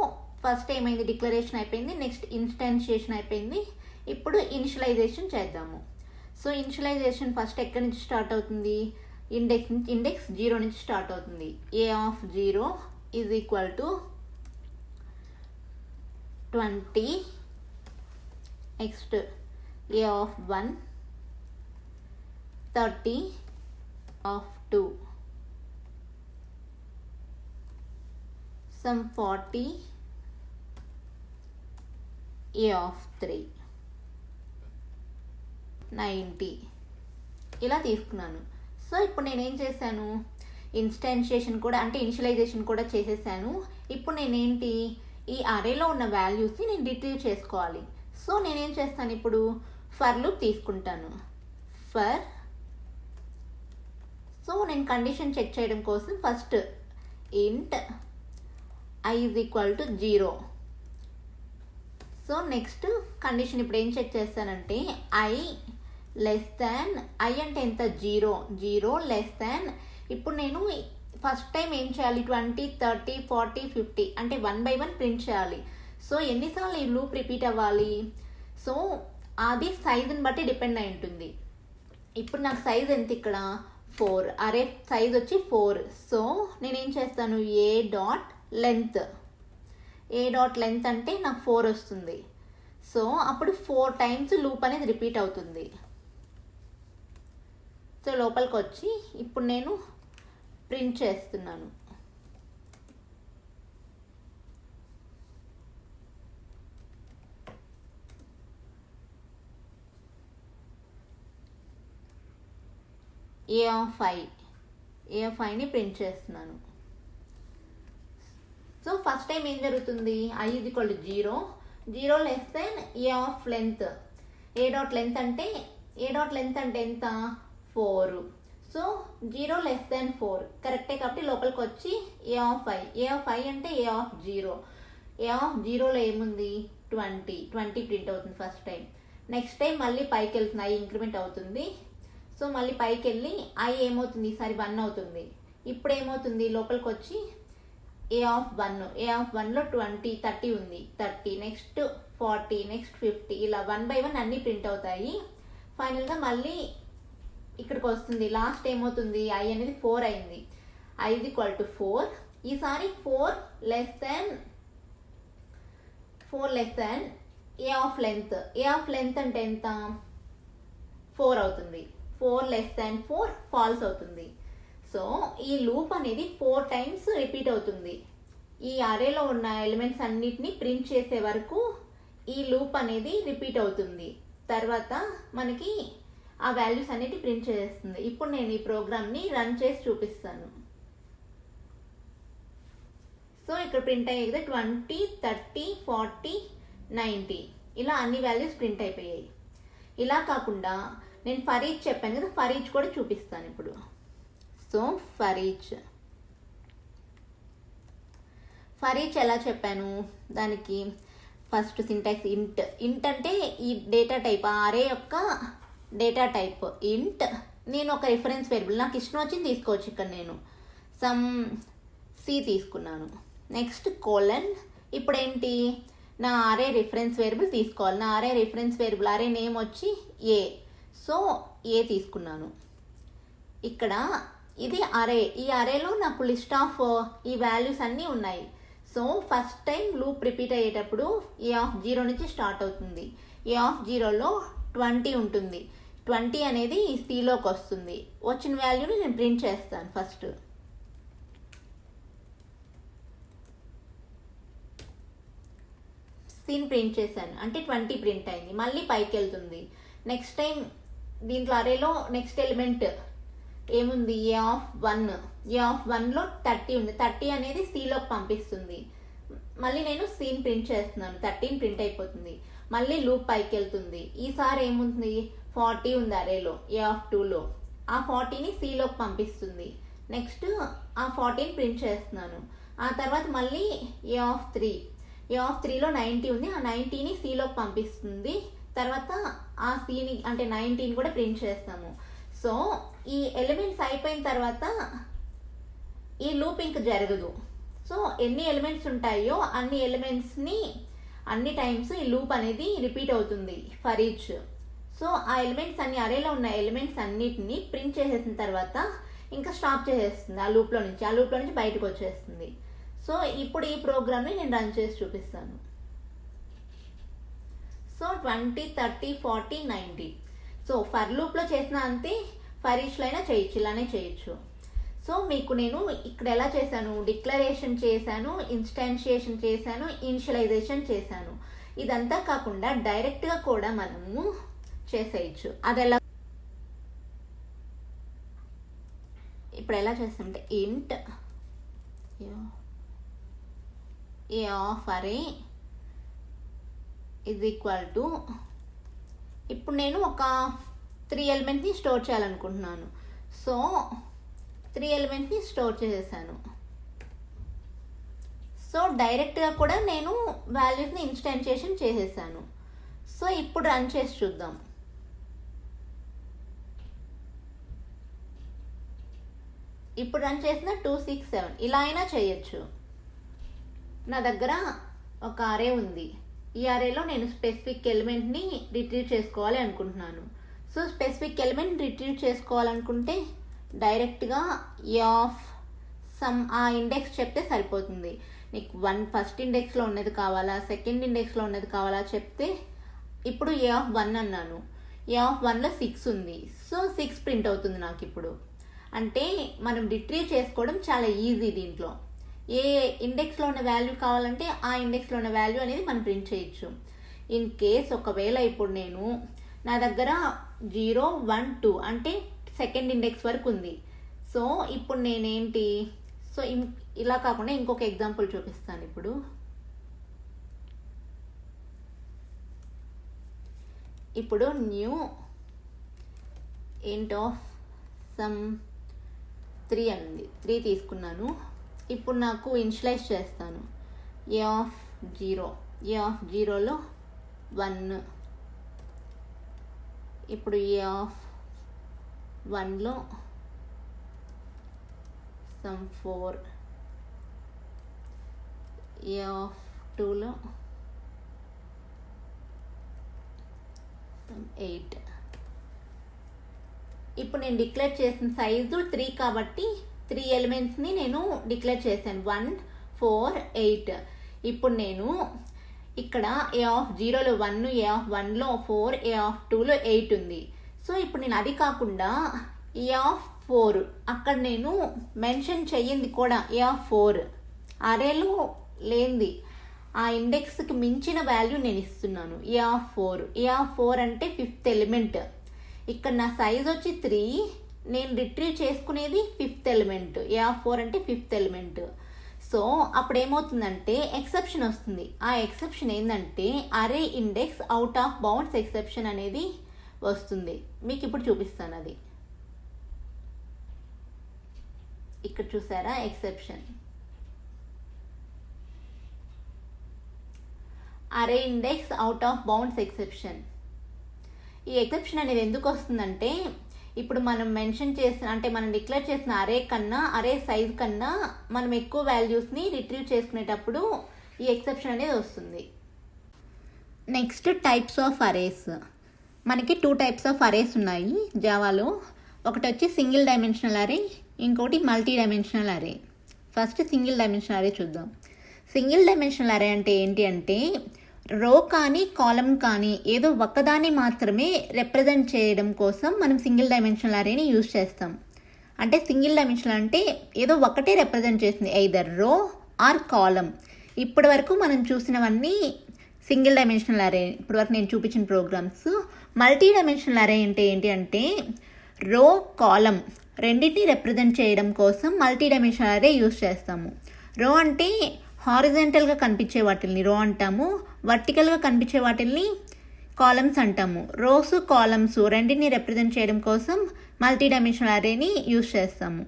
ఫస్ట్ ఏమైంది, డిక్లరేషన్ అయిపోయింది. నెక్స్ట్ ఇన్స్టాన్షియేషన్ అయిపోయింది. ఇప్పుడు ఇనిషియలైజేషన్ చేద్దాము. సో ఇనిషియలైజేషన్ ఫస్ట్ ఎక్కడి నుంచి స్టార్ట్ అవుతుంది, ఇండెక్స్ 0 నుంచి స్టార్ట్ అవుతుంది. a(0) is equal to 20. Next a(1) 30, a(2) some 40, a(3) 90 ఇలా తీసుకున్నాను. సో ఇప్పుడు నేనేం చేశాను, ఇన్స్టాన్షియేషన్ కూడా అంటే ఇనిషియలైజేషన్ కూడా చేసేసాను. ఇప్పుడు నేనేంటి ఈ అరేలో ఉన్న వాల్యూస్ని నేను రిట్రీవ్ చేసుకోవాలి. సో నేనేం చేస్తాను, ఇప్పుడు ఫర్ లూప్ తీసుకుంటాను. ఫర్ సో నేను కండిషన్ చెక్ చేయడం కోసం ఫస్ట్ ఇంట్ i is equal to 0. So next condition ఇప్పుడు ఏం చెక్ చేస్తానంటే i లెస్ దాన్ i అంటే ఎంత 0 లెస్ దాన్. ఇప్పుడు నేను ఫస్ట్ టైం ఏం చేయాలి 20, 30, 40, 50 అంటే 1 by 1 ప్రింట్ చేయాలి. సో ఎన్నిసార్లు ఈ లూప్ రిపీట్ అవ్వాలి, సో అది సైజుని బట్టి డిపెండ్ అయి ఉంటుంది. ఇప్పుడు నాకు సైజ్ ఎంత ఇక్కడ 4, అరే సైజ్ వచ్చి 4. సో నేనేం చేస్తాను ఏ డాట్ లెంత్ అంటే నాకు 4 వస్తుంది. సో అప్పుడు 4 టైమ్స్ లూప్ అనేది రిపీట్ అవుతుంది. సో లోపలికి వచ్చి ఇప్పుడు నేను ప్రింట్ చేస్తున్నాను. a(i)ని ప్రింట్ చేస్తున్నాను. సో ఫస్ట్ టైం ఏం జరుగుతుంది, i is equal to 0 less than a(length). a.length అంటే ఎంత 4. సో 0 లెస్ దెన్ 4 కరెక్టే కాబట్టి లోపలికి వచ్చి a(i) అంటే a(0)లో ఏముంది 20 ప్రింట్ అవుతుంది ఫస్ట్ టైం. నెక్స్ట్ టైం మళ్ళీ పైకి వెళ్తుంది, i ఇంక్రిమెంట్ అవుతుంది. సో మళ్ళీ పైకి వెళ్ళి i ఏమవుతుంది ఈసారి 1 అవుతుంది. ఇప్పుడు ఏమవుతుంది లోపలికి వచ్చి a(1)లో 20, 30 ఉంది 30, నెక్స్ట్ 40, నెక్స్ట్ 50 ఇలా 1 by 1 అన్నీ ప్రింట్ అవుతాయి. ఫైనల్గా మళ్ళీ ఇక్కడికి వస్తుంది. లాస్ట్ ఏమవుతుంది i అనేది 4 అయింది. i is equal to 4. ఈసారి 4 లెస్ దాన్ a(length) అంటే ఎంత 4 అవుతుంది. 4 లెస్ దాన్ 4 ఫాల్స్ అవుతుంది. సో ఈ లూప్ అనేది 4 టైమ్స్ రిపీట్ అవుతుంది. ఈ అరేలో ఉన్న ఎలిమెంట్స్ అన్నిటిని ప్రింట్ చేసే వరకు ఈ లూప్ అనేది రిపీట్ అవుతుంది. తర్వాత మనకి ఆ వాల్యూస్ అన్నిటి ప్రింట్ చేస్తుంది. ఇప్పుడు నేను ఈ ప్రోగ్రామ్ని రన్ చేసి చూపిస్తాను. సో ఇక్కడ ప్రింట్ అయ్యేది 20, 30, 40, 90 ఇలా అన్ని వాల్యూస్ ప్రింట్ అయిపోయాయి. ఇలా కాకుండా నేను ఫర్ ఈచ్ చెప్పాను కదా, ఫర్ ఈచ్ కూడా చూపిస్తాను ఇప్పుడు. సో ఫర్ ఈచ్ ఎలా చెప్పాను, దానికి ఫస్ట్ సింటాక్స్ ఇంట్ అంటే ఈ డేటా టైప్ అరే యొక్క డేటా టైప్ ఇంట్. నేను ఒక రిఫరెన్స్ వేరియబుల్ నాకు ఇష్టం వచ్చింది తీసుకోవచ్చు. ఇక్కడ నేను సమ్ సి తీసుకున్నాను. నెక్స్ట్ కోలన్ ఇప్పుడు ఏంటి, నా అరే రిఫరెన్స్ వేరియబుల్ తీసుకోవాలి. నా అరే రిఫరెన్స్ వేరియబుల్ అరే నేమ్ వచ్చి ఏ. సో ఏ తీసుకున్నాను. ఇక్కడ ఇది అరే. ఈ అరేలో నాకు లిస్ట్ ఆఫ్ ఈ వాల్యూస్ అన్నీ ఉన్నాయి. So first time loop repeat అయ్యేటప్పుడు A0 నుంచి స్టార్ట్ అవుతుంది. A0లో 20 ఉంటుంది. 20 అనేది ఈ Cలోకి వస్తుంది. వచ్చిన వాల్యూని నేను ప్రింట్ చేస్తాను. ఫస్ట్ Cని ప్రింట్ చేశాను అంటే 20 ప్రింట్ అయింది. మళ్ళీ పైకి వెళ్తుంది. నెక్స్ట్ టైం దీంట్లో అరేలో నెక్స్ట్ ఎలిమెంట్ ఏముంది, A1లో 30 ఉంది. 30 అనేది Cలోకి పంపిస్తుంది. మళ్ళీ నేను Cని ప్రింట్ చేస్తున్నాను. 13 ప్రింట్ అయిపోతుంది. మళ్ళీ లూప్ పైకి వెళ్తుంది. ఈసారి ఏముంది, 40 ఉంది అరేలో A2లో. ఆ 40ని Cలోకి పంపిస్తుంది. నెక్స్ట్ ఆ 40ని ప్రింట్ చేస్తున్నాను. ఆ తర్వాత మళ్ళీ A3లో 90 ఉంది. ఆ 90ని Cలోకి పంపిస్తుంది. తర్వాత ఆ Cని అంటే 19 కూడా ప్రింట్ చేస్తాము. సో ఈ ఎలిమెంట్స్ అయిపోయిన తర్వాత ఈ లూప్ ఇంక జరగదు. సో ఎన్ని ఎలిమెంట్స్ ఉంటాయో అన్ని ఎలిమెంట్స్ని అన్ని టైమ్స్ ఈ లూప్ అనేది రిపీట్ అవుతుంది ఫర్ ఈచ్. సో ఆ ఎలిమెంట్స్ అన్ని అరేలో ఉన్న ఎలిమెంట్స్ అన్నిటిని ప్రింట్ చేసేసిన తర్వాత ఇంకా స్టాప్ చేసేస్తుంది. ఆ లూప్లో నుంచి బయటకు వచ్చేస్తుంది. సో ఇప్పుడు ఈ ప్రోగ్రామ్ని నేను రన్ చేసి చూపిస్తాను. సో 20, 30, 40, 90. సో ఫర్ లూప్లో చేసిన అంతే ఫర్ ఈచ్లో అయినా చేయొచ్చు, ఇలానే చేయొచ్చు. సో మీకు నేను ఇక్కడ ఎలా చేశాను, డిక్లరేషన్ చేశాను, ఇన్స్టాన్షియేషన్ చేశాను, ఇనిషియలైజేషన్ చేశాను. ఇదంతా కాకుండా డైరెక్ట్గా కూడా మనము చేసేయచ్చు. అది ఎలా, ఇప్పుడు ఎలా చేస్తామంటే ఇంట్ A of array is equal to, ఇప్పుడు నేను ఒక 3 ఎలిమెంట్ని స్టోర్ చేయాలనుకుంటున్నాను. సో 3 ఎలిమెంట్ని స్టోర్ చేసేసాను. సో డైరెక్ట్గా కూడా నేను వాల్యూస్ని ఇన్స్టాన్షియేషన్ చేసేసాను. సో ఇప్పుడు రన్ చేసి చూద్దాం. ఇప్పుడు రన్ చేసిన 2, 6, 7 ఇలా అయినా చేయొచ్చు. నా దగ్గర ఒక అరే ఉంది. ఈ అరేలో నేను స్పెసిఫిక్ ఎలిమెంట్ని రిట్రీవ్ చేసుకోవాలి అనుకుంటున్నాను. సో స్పెసిఫిక్ ఎలిమెంట్ రిట్రీవ్ చేసుకోవాలనుకుంటే డైరెక్ట్గా ఆ ఇండెక్స్ చెప్తే సరిపోతుంది. నీకు ఫస్ట్ ఇండెక్స్లో ఉన్నది కావాలా, సెకండ్ ఇండెక్స్లో ఉన్నది కావాలా చెప్తే, ఇప్పుడు A1 అన్నాను. A1లో 6 ఉంది. సో 6 ప్రింట్ అవుతుంది నాకు ఇప్పుడు. అంటే మనం రిట్రీవ్ చేసుకోవడం చాలా ఈజీ. దీంట్లో ఏ ఇండెక్స్లో ఉన్న వాల్యూ కావాలంటే ఆ ఇండెక్స్లో ఉన్న వాల్యూ అనేది మనం ప్రింట్ చేయొచ్చు. ఇన్ కేస్ ఒకవేళ ఇప్పుడు నేను నా దగ్గర 0, 1, 2 అంటే సెకండ్ ఇండెక్స్ వరకు ఉంది. సో ఇప్పుడు నేనేంటి, సో ఇలా కాకుండా ఇంకొక ఎగ్జాంపుల్ చూపిస్తాను. ఇప్పుడు న్యూ ఇంట్ ఆఫ్ సమ్ 3 ఉంది. 3 తీసుకున్నాను. ఇప్పుడు నాకు ఇనిషియలైజ్ చేస్తాను. A0లో 1, ఇప్పుడు A1లో సమ్ 4, A2లో సమ్ 8. ఇప్పుడు నేను డిక్లేర్ చేసిన సైజు 3 కాబట్టి 3 ఎలిమెంట్స్ని నేను డిక్లేర్ చేశాను. 1, 4, 8. ఇప్పుడు నేను ఇక్కడ A0లో 1, A1లో 4, A2లో 8 ఉంది. సో ఇప్పుడు నేను అది కాకుండా A4 అక్కడ నేను మెన్షన్ చెయ్యింది కూడా A4 అరేలో లేనిది, ఆ ఇండెక్స్కి మించిన వాల్యూ నేను ఇస్తున్నాను. A4 అంటే 5th ఎలిమెంట్. ఇక్కడ నా సైజ్ వచ్చి 3, నేను రిట్రీవ్ చేసుకునేది 5th ఎలిమెంట్. A4 అంటే 5th ఎలిమెంట్. సో అప్పుడు ఏమవుతుందంటే ఎక్సెప్షన్ వస్తుంది. ఆ ఎక్సెప్షన్ ఏంటంటే అరే index out of bounds exception అనేది వస్తుంది. మీకు ఇప్పుడు చూపిస్తాను అది. ఇక్కడ చూసారా ఎక్సెప్షన్, అరే index out of bounds exception. ఈ ఎక్సెప్షన్ అనేది ఎందుకు వస్తుందంటే, ఇప్పుడు మనం మెన్షన్ చేసిన అంటే మనం డిక్లేర్ చేసిన అరే సైజ్ కన్నా మనం ఎక్కువ వాల్యూస్ని రిట్రీవ్ చేసుకునేటప్పుడు ఈ ఎక్సెప్షన్ అనేది వస్తుంది. Next types of arrays. మనకి 2 టైప్స్ ఆఫ్ అరేస్ ఉన్నాయి జావాలో. ఒకటి వచ్చి సింగిల్ డైమెన్షనల్ అరే, ఇంకోటి మల్టీ డైమెన్షనల్ అరే. ఫస్ట్ సింగిల్ డైమెన్షనల్ అరే చూద్దాం. సింగిల్ డైమెన్షనల్ అరే అంటే ఏంటి అంటే రో కానీ కాలం కానీ ఏదో ఒక్కదాన్ని మాత్రమే రిప్రజెంట్ చేయడం కోసం మనం సింగిల్ డైమెన్షనల్ అరేని యూజ్ చేస్తాం. అంటే సింగిల్ డైమెన్షనల్ అంటే ఏదో ఒకటే రిప్రజెంట్ చేస్తుంది, ఎయిదర్ రో ఆర్ కాలం. ఇప్పటి వరకు మనం చూసినవన్నీ సింగిల్ డైమెన్షనల్ అరే, ఇప్పటి వరకు నేను చూపించిన ప్రోగ్రామ్స్. మల్టీ డైమెన్షనల్ అరే అంటే ఏంటి అంటే రో కాలం రెండింటిని రిప్రజెంట్ చేయడం కోసం మల్టీ డైమెన్షనల్ అరే యూజ్ చేస్తాము. రో అంటే హారిజెంటల్గా కనిపించే వాటిల్ని రో అంటాము, వర్టికల్గా కనిపించే వాటిల్ని కాలమ్స్ అంటాము. రోస్ కాలమ్స్ రెండింటిని రిప్రజెంట్ చేయడం కోసం మల్టీ డైమెన్షనల్ అరేని యూజ్ చేస్తాము.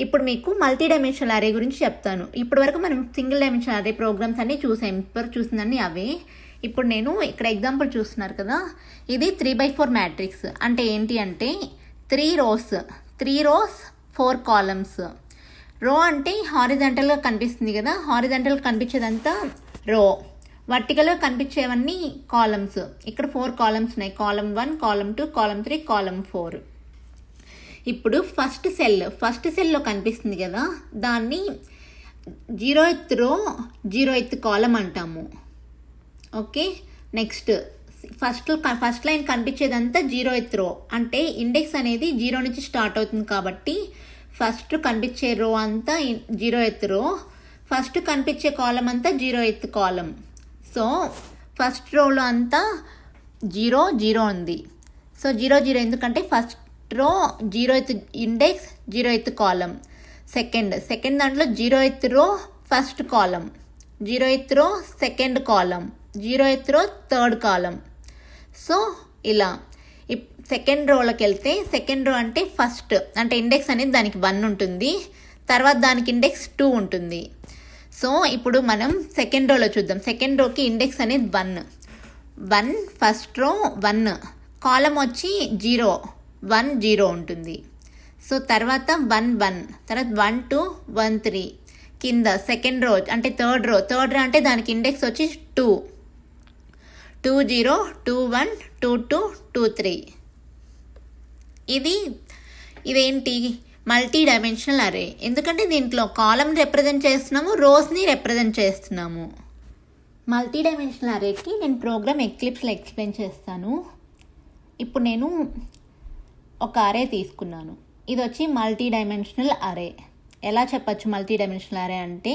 ఇప్పుడు మీకు మల్టీ డైమెన్షనల్ అరే గురించి చెప్తాను. ఇప్పటి వరకు మనం సింగిల్ డైమెన్షనల్ అరే ప్రోగ్రామ్స్ అన్నీ చూసాం, ఇప్పుడు చూసిందన్నీ అవే. ఇప్పుడు నేను ఇక్కడ ఎగ్జాంపుల్ చూస్తున్నారు కదా, ఇది 3/4 మ్యాట్రిక్స్. అంటే ఏంటి అంటే 3 రోస్ 4 కాలమ్స్. రో అంటే హారిజంటల్గా కనిపిస్తుంది కదా, హారిజంటల్గా కనిపించేదంతా రో, వర్టికల్గా కనిపించేవన్నీ కాలమ్స్. ఇక్కడ 4 కాలమ్స్ ఉన్నాయి, కాలమ్ 1, కాలమ్ 2, కాలమ్ 3, కాలమ్ 4. ఇప్పుడు ఫస్ట్ సెల్లో కనిపిస్తుంది కదా, దాన్ని 0th రో 0th కాలమ్ అంటాము. ఓకే, నెక్స్ట్ ఫస్ట్ లైన్ కనిపించేదంతా 0th రో. అంటే ఇండెక్స్ అనేది 0 నుంచి స్టార్ట్ అవుతుంది కాబట్టి ఫస్ట్ కనిపించే రో అంతా 0th రో, ఫస్ట్ కనిపించే కాలం అంతా 0th కాలం. సో ఫస్ట్ రోలో అంతా 0 ఉంది. సో 0 ఎందుకంటే first row 0th index 0th కాలం. సెకండ్ దాంట్లో 0th రో ఫస్ట్ కాలం, 0th రో సెకండ్ కాలం, 0th రో థర్డ్ కాలం. సో ఇలా సెకండ్ రోలోకి వెళ్తే సెకండ్ రో అంటే ఫస్ట్ అంటే ఇండెక్స్ అనేది దానికి 1 ఉంటుంది, తర్వాత దానికి ఇండెక్స్ 2 ఉంటుంది. సో ఇప్పుడు మనం సెకండ్ రోలో చూద్దాం. సెకండ్ రోకి ఇండెక్స్ అనేది 1 ఫస్ట్ రో 1, కాలం వచ్చి 0 1 0 ఉంటుంది. సో తర్వాత 1 1, తర్వాత 1 2 1 3. కింద సెకండ్ రో అంటే థర్డ్ రో అంటే దానికి ఇండెక్స్ వచ్చి 2 2 0 2 1 2 2 2 3. ఇదేంటి మల్టీ డైమెన్షనల్ అరే, ఎందుకంటే దీంట్లో కాలం రిప్రజెంట్ చేస్తున్నాము, రోస్ని రిప్రజెంట్ చేస్తున్నాము. మల్టీ డైమెన్షనల్ అరేకి నేను ప్రోగ్రామ్ ఎక్లిప్స్లో ఎక్స్ప్లెయిన్ చేస్తాను. ఇప్పుడు నేను ఒక అరే తీసుకున్నాను, ఇది వచ్చి మల్టీ డైమెన్షనల్ అరే. ఎలా చెప్పచ్చు మల్టీ డైమెన్షనల్ అరే అంటే,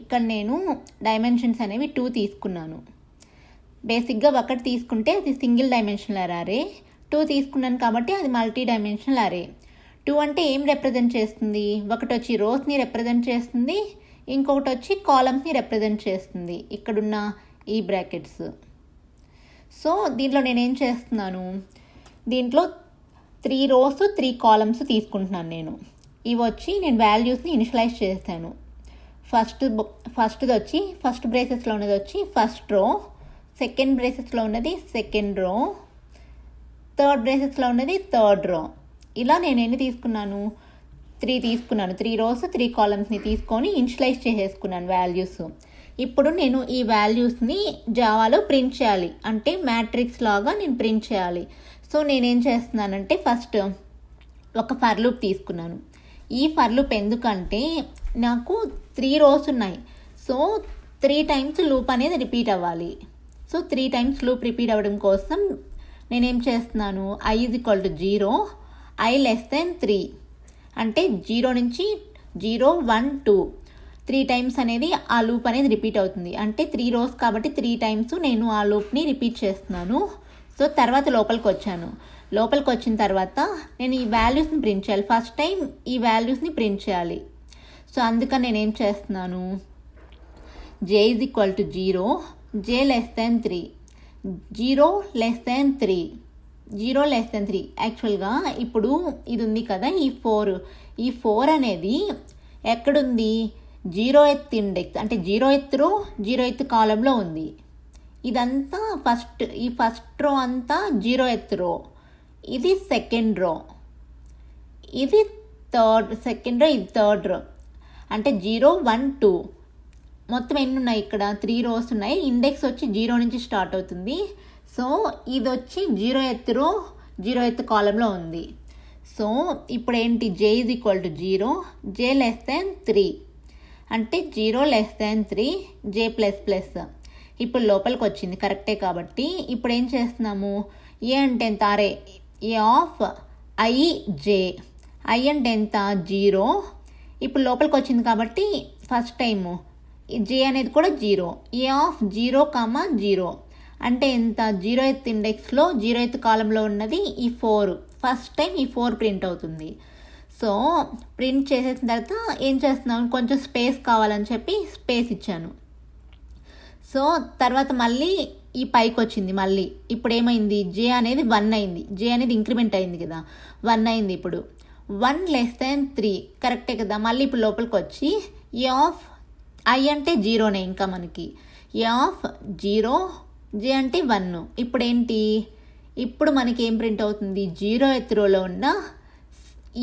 ఇక్కడ నేను డైమెన్షన్స్ అనేవి 2 తీసుకున్నాను. బేసిక్గా ఒకటి తీసుకుంటే అది సింగిల్ డైమెన్షనల్ అరే, 2 తీసుకున్నాను కాబట్టి అది మల్టీ డైమెన్షనల్ అరే. 2 అంటే ఏం రిప్రజెంట్ చేస్తుంది, ఒకటి వచ్చి రోస్ని రిప్రజెంట్ చేస్తుంది, ఇంకొకటి వచ్చి కాలమ్స్ని రిప్రజెంట్ చేస్తుంది, ఇక్కడున్న ఈ బ్రాకెట్స్. సో దీంట్లో నేనేం చేస్తున్నాను, దీంట్లో 3 రోస్ 3 కాలమ్స్ తీసుకుంటున్నాను నేను. ఇవి వచ్చి నేను వాల్యూస్ని ఇనిషియలైజ్ చేస్తాను. ఫస్ట్ది వచ్చి ఫస్ట్ బ్రేసెస్లో ఉన్నది వచ్చి ఫస్ట్ రో, సెకండ్ బ్రేసెస్లో ఉన్నది సెకండ్ రో, థర్డ్ బ్రేసెస్లో ఉన్నది థర్డ్ రో. ఇలా నేను ఎన్ని తీసుకున్నాను, 3 తీసుకున్నాను. 3 రోస్ 3 కాలమ్స్ని తీసుకొని ఇనిషియలైజ్ చేసేసుకున్నాను వాల్యూస్. ఇప్పుడు నేను ఈ వాల్యూస్ని జావాలో ప్రింట్ చేయాలి, అంటే మ్యాట్రిక్స్ లాగా నేను ప్రింట్ చేయాలి. సో నేనేం చేస్తున్నానంటే ఫస్ట్ ఒక ఫర్ లూప్ తీసుకున్నాను. ఈ ఫర్ లూప్ ఎందుకంటే నాకు 3 రోస్ ఉన్నాయి, సో 3 టైమ్స్ లూప్ అనేది రిపీట్ అవ్వాలి. సో 3 టైమ్స్ లూప్ రిపీట్ అవ్వడం కోసం నేనేం చేస్తున్నాను, i = 0, i < 3. అంటే 0 నుంచి 0 1 2 3 టైమ్స్ అనేది ఆ లూప్ అనేది రిపీట్ అవుతుంది. అంటే 3 రోస్ కాబట్టి 3 టైమ్స్ నేను ఆ లూప్ని రిపీట్ చేస్తున్నాను. సో తర్వాత లోపలికి వచ్చిన తర్వాత నేను ఈ వాల్యూస్ని ప్రింట్ చేయాలి. ఫస్ట్ టైం ఈ వాల్యూస్ని ప్రింట్ చేయాలి. సో అందుకని నేనేం చేస్తున్నాను, j = 0, j < 3, 0 < 3. యాక్చువల్గా ఇప్పుడు ఇది ఉంది కదా, ఈ 4 అనేది ఎక్కడుంది, 0th ఇండెక్స్ అంటే 0th రో 0th కాలంలో ఉంది. ఇదంతా ఫస్ట్ రో అంతా 0th రో, ఇది సెకండ్ రో, ఇది సెకండ్ రో, ఇది థర్డ్ రో. అంటే 0 1 2 మొత్తం ఎన్ని ఉన్నాయి, ఇక్కడ 3 rows ఉన్నాయి. ఇండెక్స్ వచ్చి 0 నుంచి స్టార్ట్ అవుతుంది. సో ఇది వచ్చి 0th row 0th కాలంలో ఉంది. సో ఇప్పుడు ఏంటి, j is equal to 0, j less than 3 అంటే 0 less than 3 j plus plus. ఇప్పుడు లోపలికి వచ్చింది కరెక్టే కాబట్టి ఇప్పుడు ఏం చేస్తున్నాము, ఏ అంటే ఎంత, అరే ఏ ఆఫ్ ఐ జే, ఐ అంటే ఎంత 0. ఇప్పుడు లోపలికి వచ్చింది కాబట్టి ఫస్ట్ టైము జే అనేది కూడా 0, ఏ ఆఫ్ 0, 0 అంటే ఎంత, 0th ఇండెక్స్లో 0th కాలంలో ఉన్నది ఈ 4. ఫస్ట్ టైం ఈ 4 ప్రింట్ అవుతుంది. సో ప్రింట్ చేసేసిన తర్వాత ఏం చేస్తున్నాను, కొంచెం స్పేస్ కావాలని చెప్పి స్పేస్ ఇచ్చాను. సో తర్వాత మళ్ళీ ఈ పైకి వచ్చింది. మళ్ళీ ఇప్పుడు ఏమైంది, జే అనేది 1 అయింది, జే అనేది ఇంక్రిమెంట్ అయింది కదా, 1 అయింది. ఇప్పుడు 1 లెస్ దాన్ 3 కరెక్టే కదా. మళ్ళీ ఇప్పుడు లోపలికి వచ్చి ఏ ఆఫ్ ఐ అంటే 0నే ఇంకా మనకి, ఏ ఆఫ్ 0, జే అంటే 1. ఇప్పుడు ఏంటి, ఇప్పుడు మనకి ఏం ప్రింట్ అవుతుంది, 0th rowలో ఉన్న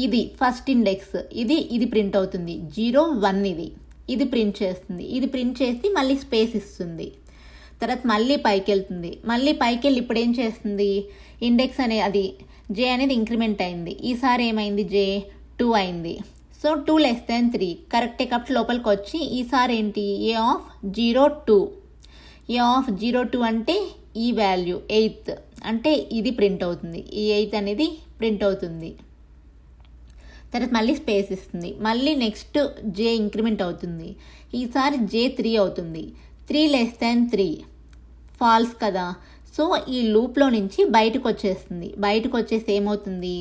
ఇది ఫస్ట్ ఇండెక్స్, ఇది ప్రింట్ అవుతుంది. 0, 1 ఇది ప్రింట్ చేస్తుంది. ఇది ప్రింట్ చేసి మళ్ళీ స్పేస్ ఇస్తుంది. తర్వాత మళ్ళీ పైకి వెళ్తుంది. మళ్ళీ పైకి వెళ్ళి ఇప్పుడు ఏం చేస్తుంది, ఇండెక్స్ అనే అది జే అనేది ఇంక్రిమెంట్ అయింది. ఈసారి ఏమైంది, జే 2 అయింది. సో 2 లెస్ దాన్ 3 కరెక్టే కాబట్టి లోపలికి వచ్చి ఈసారి ఏంటి, ఏ ఆఫ్ 0, 2, ఏ ఆఫ్ 0, 2 అంటే ఈ వాల్యూ 8 అంటే ఇది ప్రింట్ అవుతుంది. ఈ 8 అనేది ప్రింట్ అవుతుంది. తర్వాత మళ్ళీ స్పేస్ ఇస్తుంది. మళ్ళీ నెక్స్ట్ జే ఇంక్రిమెంట్ అవుతుంది. ఈసారి జే 3 అవుతుంది. 3 లెస్ దాన్ 3 ఫాల్స్ కదా. సో ఈ లూప్లో నుంచి బయటకు వచ్చేస్తుంది. బయటకు వచ్చేసి ఏమవుతుంది,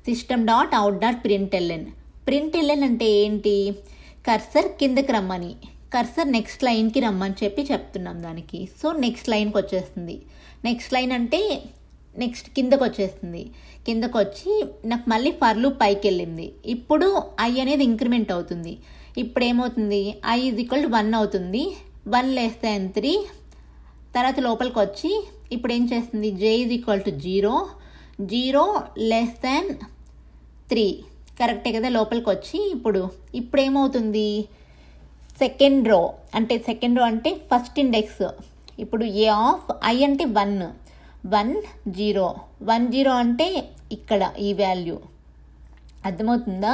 system dot out dot println. Println అంటే ఏంటి, కర్సర్ కిందకి రమ్మని, కర్సర్ నెక్స్ట్ లైన్కి రమ్మని చెప్తున్నాం దానికి. సో నెక్స్ట్ లైన్కి వచ్చేస్తుంది. నెక్స్ట్ లైన్ అంటే నెక్స్ట్ కిందకు వచ్చేస్తుంది. కిందకు వచ్చి నాకు మళ్ళీ ఫర్ లూప్ పైకి వెళ్ళింది. ఇప్పుడు ఐ అనేది ఇంక్రిమెంట్ అవుతుంది. ఇప్పుడు ఏమవుతుంది, ఐ ఈజ్ ఈక్వల్ టు 1 అవుతుంది. 1 లెస్ దాన్ 3 తర్వాత లోపలికి వచ్చి ఇప్పుడు ఏం చేస్తుంది, J is equal to 0, 0 less than 3 కరెక్టే కదా. లోపలికి వచ్చి ఇప్పుడు ఏమవుతుంది, సెకండ్ రో అంటే ఫస్ట్ ఇండెక్స్. ఇప్పుడు ఏ ఆఫ్ ఐ అంటే 1, 0, 0 అంటే ఇక్కడ ఈ వాల్యూ అర్థమవుతుందా.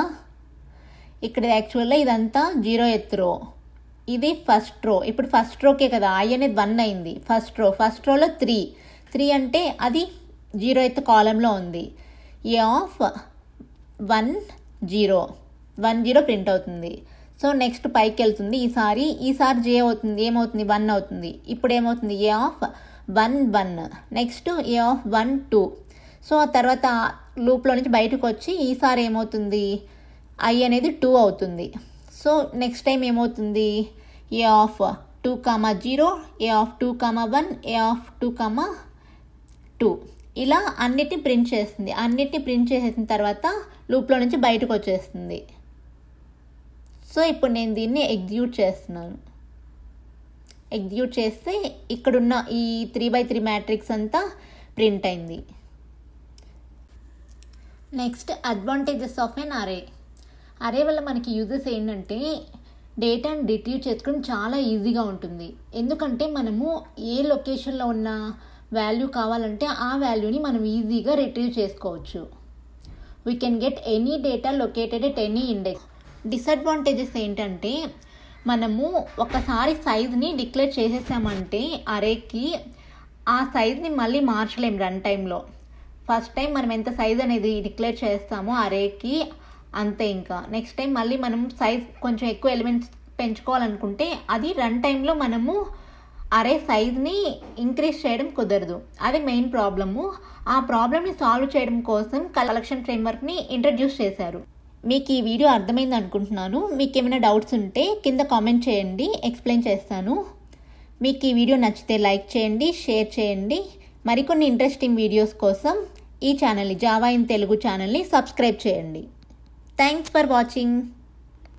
ఇక్కడ యాక్చువల్గా ఇదంతా 0th row, ఇది ఫస్ట్ రో. ఇప్పుడు ఫస్ట్ రోకే కదా ఐ అనేది 1 అయింది. ఫస్ట్ రోలో 3 అంటే అది 0th కాలంలో ఉంది. ఏ ఆఫ్ 1, 0 ప్రింట్ అవుతుంది. సో నెక్స్ట్ పైకి వెళ్తుంది. ఈసారి జే అవుతుంది, ఏమవుతుంది 1 అవుతుంది. ఇప్పుడు ఏమవుతుంది, A of 1, 1 next A of 1, 2. So ఆ తర్వాత లూప్లో నుంచి బయటకు వచ్చి ఈసారి ఏమవుతుంది, ఐ అనేది 2 అవుతుంది. సో నెక్స్ట్ టైం ఏమవుతుంది, A of 2, 0, A of 2, 1, A of 2, 2 ఇలా అన్నిటిని ప్రింట్ చేస్తుంది. అన్నిటిని ప్రింట్ చేసేసిన తర్వాత లూప్లో నుంచి బయటకు వచ్చేస్తుంది. సో ఇప్పుడు నేను దీన్ని ఎగ్జిక్యూట్ చేస్తున్నాను. ఎగ్జిక్యూట్ చేస్తే ఇక్కడున్న ఈ 3x3 మ్యాట్రిక్స్ అంతా ప్రింట్ అయింది. నెక్స్ట్ అడ్వాంటేజెస్ ఆఫ్ ఎన్ అరే. అరే వల్ల మనకి యూజెస్ ఏంటంటే డేటాను రిట్రీవ్ చేసుకోవడం చాలా ఈజీగా ఉంటుంది. ఎందుకంటే మనము ఏ లొకేషన్లో ఉన్న వాల్యూ కావాలంటే ఆ వాల్యూని మనం ఈజీగా రిట్రీవ్ చేసుకోవచ్చు. We can get any data located at any index. Disadvantages ఏంటంటే మనము ఒకసారి సైజ్ని డిక్లేర్ చేసేసామంటే అరేకి ఆ సైజ్ని మళ్ళీ మార్చలేం రన్ టైంలో. ఫస్ట్ టైం మనం ఎంత సైజ్ అనేది డిక్లేర్ చేస్తామో అరేకి అంతే. ఇంకా నెక్స్ట్ టైం మళ్ళీ మనం సైజ్ కొంచెం ఎక్కువ ఎలిమెంట్స్ పెంచుకోవాలనుకుంటే అది రన్ టైంలో మనము అరే సైజ్ని ఇంక్రీజ్ చేయడం కుదరదు. అది మెయిన్ ప్రాబ్లము. ఆ ప్రాబ్లమ్ని సాల్వ్ చేయడం కోసం కలెక్షన్ ఫ్రేమ్వర్క్ని ఇంట్రడ్యూస్ చేశారు. మీకు ఈ వీడియో అర్థమైంది అనుకుంటున్నాను. మీకు ఏమైనా డౌట్స్ ఉంటే కింద కామెంట్ చేయండి, ఎక్స్ప్లెయిన్ చేస్తాను. మీకు ఈ వీడియో నచ్చితే లైక్ చేయండి, షేర్ చేయండి. మరికొన్ని ఇంట్రెస్టింగ్ వీడియోస్ కోసం ఈ ఛానల్ని జావా ఇన్ తెలుగు ఛానల్ని సబ్స్క్రైబ్ చేయండి. Thanks for watching.